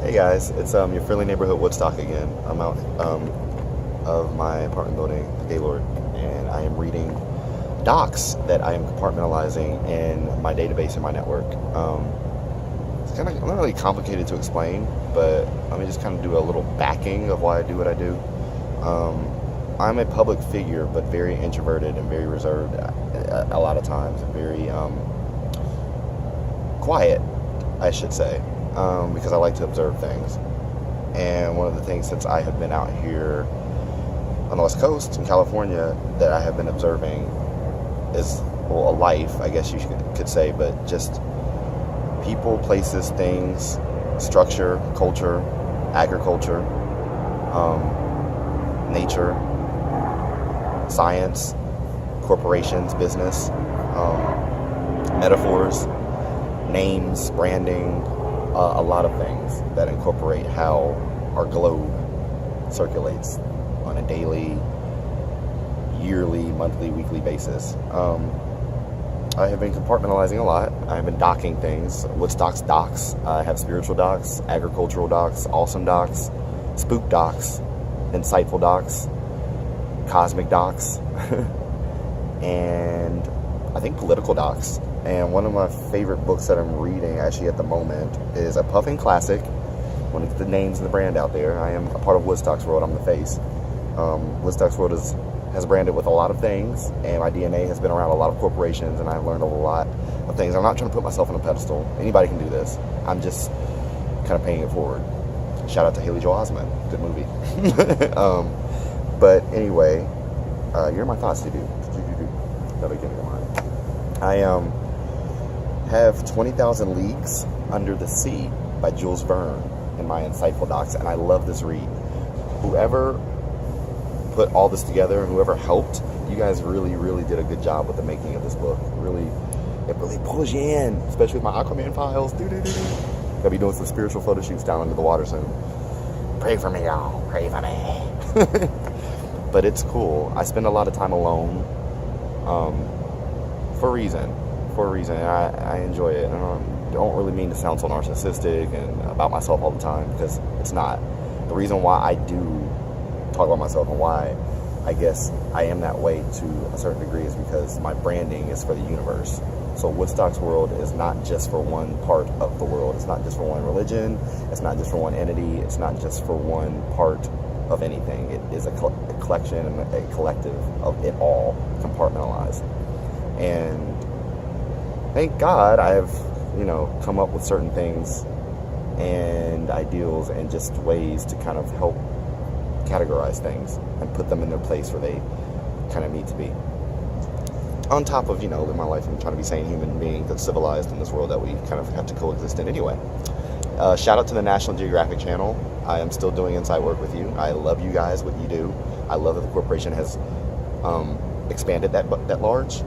Hey guys, it's your friendly neighborhood Woodstock again. I'm out of my apartment building, the Gaylord, and I am reading docs that I am compartmentalizing in my database and my network. It's kind of not really complicated to explain, but let me just kind of do a little backing of why I do what I do. I'm a public figure, but very introverted and very reserved a lot of times, and very quiet, I should say. Because I like to observe things. And one of the things, since I have been out here on the West Coast in California, that I have been observing is, well, a life, I guess you could say, but just people, places, things, structure, culture, agriculture, nature, science, corporations, business, metaphors, names, branding, a lot of things that incorporate how our globe circulates on a daily, yearly, monthly, weekly basis. I have been compartmentalizing a lot. I have been docking things. WoodSTOCK'S docs. I have spiritual docs, agricultural docs, awesome docs, spook docs, insightful docs, cosmic docs, and I think political docs. And one of my favorite books that I'm reading actually at the moment is a Puffin classic. I want to get the names and the brand out there. I am a part of WoodSTOCK'S World. I'm the face. WoodSTOCK'S World has branded with a lot of things, and my DNA has been around a lot of corporations, and I've learned a lot of things. I'm not trying to put myself on a pedestal. Anybody can do this. I'm just kind of paying it forward. Shout out to Haley Joel Osment. Good movie. But anyway, you're my thoughts, dude. That'll get me in mind. I have 20,000 Leagues Under the Sea by Jules Verne in my insightful docs, and I love this read. Whoever put all this together and whoever helped, you guys really, really did a good job with the making of this book. It really pulls you in, especially with my Aquaman files. Gonna be doing some spiritual photo shoots down under the water soon. Pray for me, y'all. Pray for me. But it's cool. I spend a lot of time alone, for a reason. I enjoy it. I don't really mean to sound so narcissistic and about myself all the time, because it's not. The reason why I do talk about myself and why I guess I am that way to a certain degree is because my branding is for the universe. So WoodSTOCK'S World is not just for one part of the world. It's not just for one religion. It's not just for one entity. It's not just for one part of anything. It is a collection and a collective of it all, compartmentalized. And thank God I have, come up with certain things and ideals and just ways to kind of help categorize things and put them in their place where they kind of need to be. On top of, living my life and trying to be sane human being that's civilized in this world that we kind of have to coexist in anyway. Shout out to the National Geographic Channel. I am still doing inside work with you. I love you guys, what you do. I love that the corporation has expanded that large,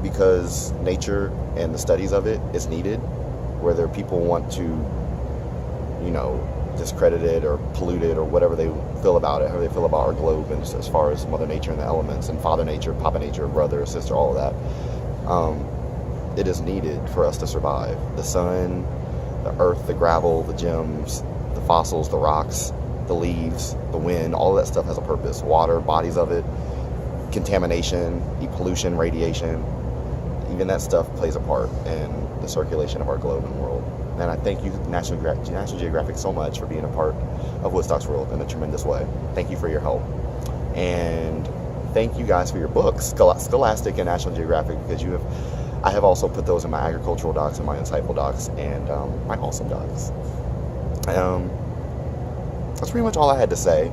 because nature and the studies of it is needed. Whether people want to, discredit it or pollute it or whatever they feel about it, how they feel about our globe, and as far as Mother Nature and the elements and Father Nature, Papa Nature, brother, sister, all of that. It is needed for us to survive. The sun, the earth, the gravel, the gems, the fossils, the rocks, the leaves, the wind, all of that stuff has a purpose. Water, bodies of it, contamination, pollution, radiation, even that stuff plays a part in the circulation of our globe and world. And I thank you, National Geographic, so much for being a part of WoodSTOCK'S World in a tremendous way. Thank you for your help. And thank you guys for your books, Scholastic and National Geographic, because I have also put those in my agricultural docs and my insightful docs and my awesome docs. That's pretty much all I had to say.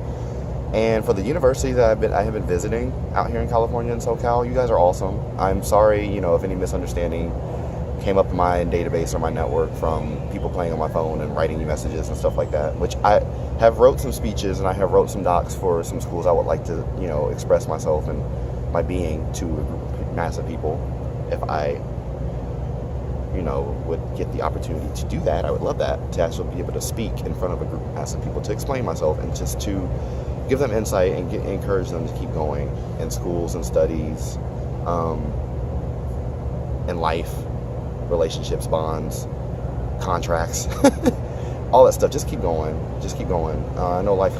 And for the university that I have been visiting out here in California and SoCal, you guys are awesome. I'm sorry, if any misunderstanding came up in my database or my network from people playing on my phone and writing me messages and stuff like that, which I have wrote some speeches and I have wrote some docs for some schools I would like to, express myself and my being to a group of massive people. If I, would get the opportunity to do that, I would love that, to actually be able to speak in front of a group of massive people, to explain myself and just to give them insight and encourage them to keep going in schools and studies, in life, relationships, bonds, contracts, all that stuff. Just keep going. Just keep going. I know life is